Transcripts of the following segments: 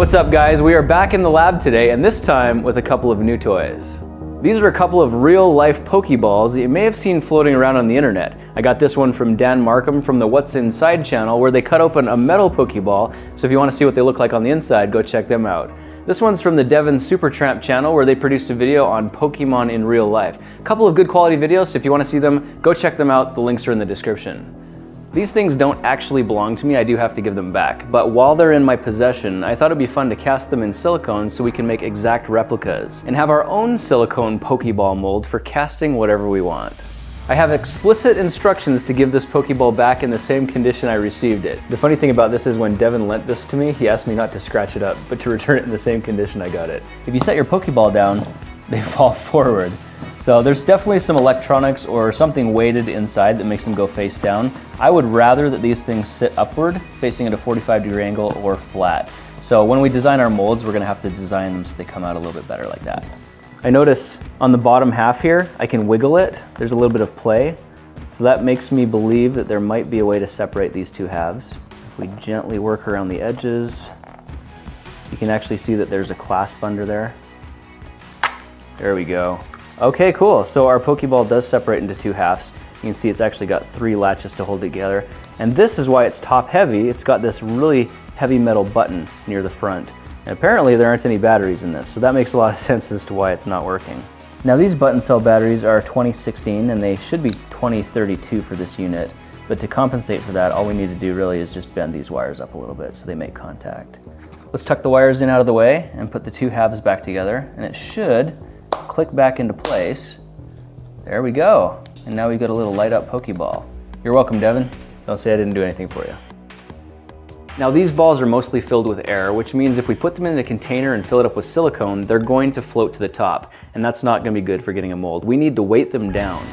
What's up guys, we are back in the lab today and this time with a couple of new toys. These are a couple of real life Pokeballs that you may have seen floating around on the internet. I got this one from Dan Markham from the What's Inside channel where they cut open a metal Pokeball, so if you want to see what they look like on the inside, go check them out. This one's from the Devon Supertramp channel where they produced a video on Pokemon in real life. A couple of good quality videos, so if you want to see them, go check them out, the links are in the description. These things don't actually belong to me, I do have to give them back, but while they're in my possession, I thought it'd be fun to cast them in silicone so we can make exact replicas, and have our own silicone Pokeball mold for casting whatever we want. I have explicit instructions to give this Pokeball back in the same condition I received it. The funny thing about this is when Devin lent this to me, he asked me not to scratch it up, but to return it in the same condition I got it. If you set your Pokeball down, they fall forward. So there's definitely some electronics or something weighted inside that makes them go face down. I would rather that these things sit upward, facing at a 45-degree angle or flat. So when we design our molds, we're gonna have to design them so they come out a little bit better like that. I notice on the bottom half here, I can wiggle it. There's a little bit of play. So that makes me believe that there might be a way to separate these two halves. If we gently work around the edges, you can actually see that there's a clasp under there. There we go. Okay, cool. So our Pokeball does separate into two halves. You can see it's actually got 3 latches to hold it together. And this is why it's top heavy. It's got this really heavy metal button near the front. And apparently there aren't any batteries in this, so that makes a lot of sense as to why it's not working. Now these button cell batteries are 2016 and they should be 2032 for this unit. But to compensate for that, all we need to do really is just bend these wires up a little bit so they make contact. Let's tuck the wires in out of the way and put the two halves back together, and it should click back into place. There we go. And now we've got a little light up Pokeball. You're welcome, Devin. Don't say I didn't do anything for you. Now these balls are mostly filled with air, which means if we put them in a container and fill it up with silicone, they're going to float to the top, and that's not going to be good for getting a mold. We need to weight them down.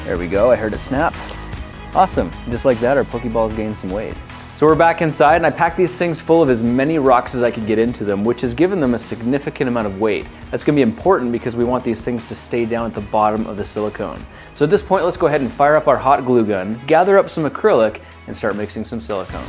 There we go, I heard it snap. Awesome, just like that our Pokeballs gained some weight. So we're back inside and I packed these things full of as many rocks as I could get into them, which has given them a significant amount of weight. That's gonna be important because we want these things to stay down at the bottom of the silicone. So at this point, let's go ahead and fire up our hot glue gun, gather up some acrylic, and start mixing some silicone.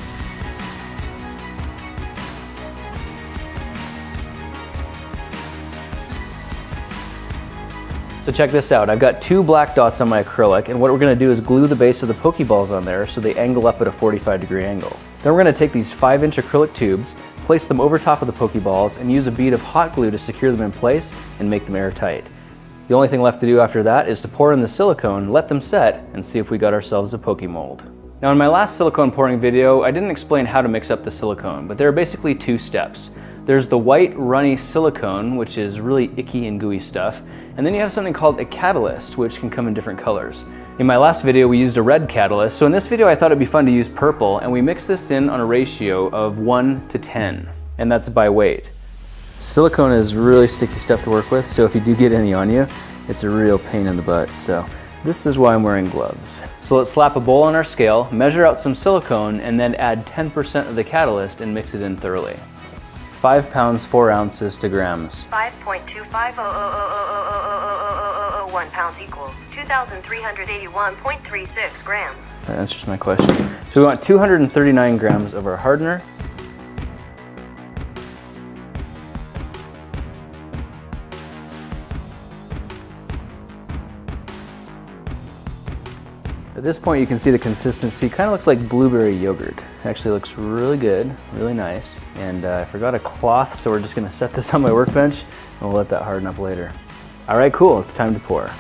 So check this out, I've got 2 black dots on my acrylic, and what we're gonna do is glue the base of the Pokeballs on there so they angle up at a 45-degree angle. Then we're gonna take these 5-inch acrylic tubes, place them over top of the Pokeballs, and use a bead of hot glue to secure them in place and make them airtight. The only thing left to do after that is to pour in the silicone, let them set, and see if we got ourselves a Pokemold. Now in my last silicone pouring video, I didn't explain how to mix up the silicone, but there are basically 2 steps. There's the white runny silicone, which is really icky and gooey stuff, and then you have something called a catalyst, which can come in different colors. In my last video, we used a red catalyst, so in this video I thought it'd be fun to use purple, and we mix this in on a ratio of 1 to 10, and that's by weight. Silicone is really sticky stuff to work with, so if you do get any on you, it's a real pain in the butt, so this is why I'm wearing gloves. So let's slap a bowl on our scale, measure out some silicone, and then add 10% of the catalyst and mix it in thoroughly. 5 pounds, 4 ounces to grams. 5.2500001 pounds equals 2,381.36 grams. That answers my question. So we want 239 grams of our hardener. At this point you can see the consistency. It kind of looks like blueberry yogurt. It actually looks really good, really nice. And I forgot a cloth, so we're just gonna set this on my workbench and we'll let that harden up later. All right, cool, it's time to pour.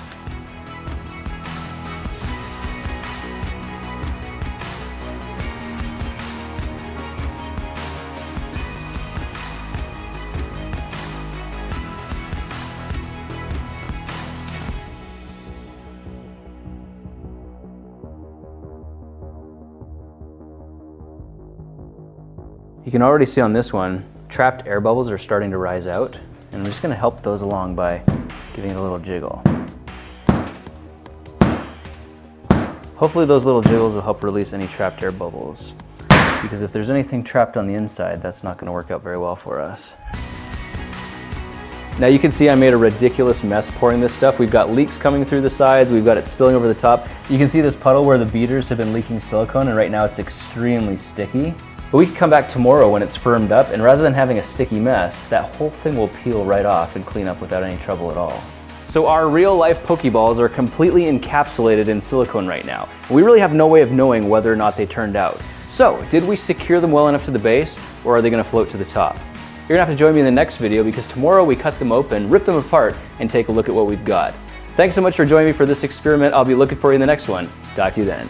You can already see on this one, trapped air bubbles are starting to rise out, and I'm just gonna help those along by giving it a little jiggle. Hopefully those little jiggles will help release any trapped air bubbles, because if there's anything trapped on the inside, that's not gonna work out very well for us. Now you can see I made a ridiculous mess pouring this stuff. We've got leaks coming through the sides, we've got it spilling over the top. You can see this puddle where the beaters have been leaking silicone, and right now it's extremely sticky. But we can come back tomorrow when it's firmed up, and rather than having a sticky mess, that whole thing will peel right off and clean up without any trouble at all. So our real life Pokeballs are completely encapsulated in silicone right now. We really have no way of knowing whether or not they turned out. So, did we secure them well enough to the base, or are they gonna float to the top? You're gonna have to join me in the next video because tomorrow we cut them open, rip them apart, and take a look at what we've got. Thanks so much for joining me for this experiment. I'll be looking for you in the next one. Talk to you then.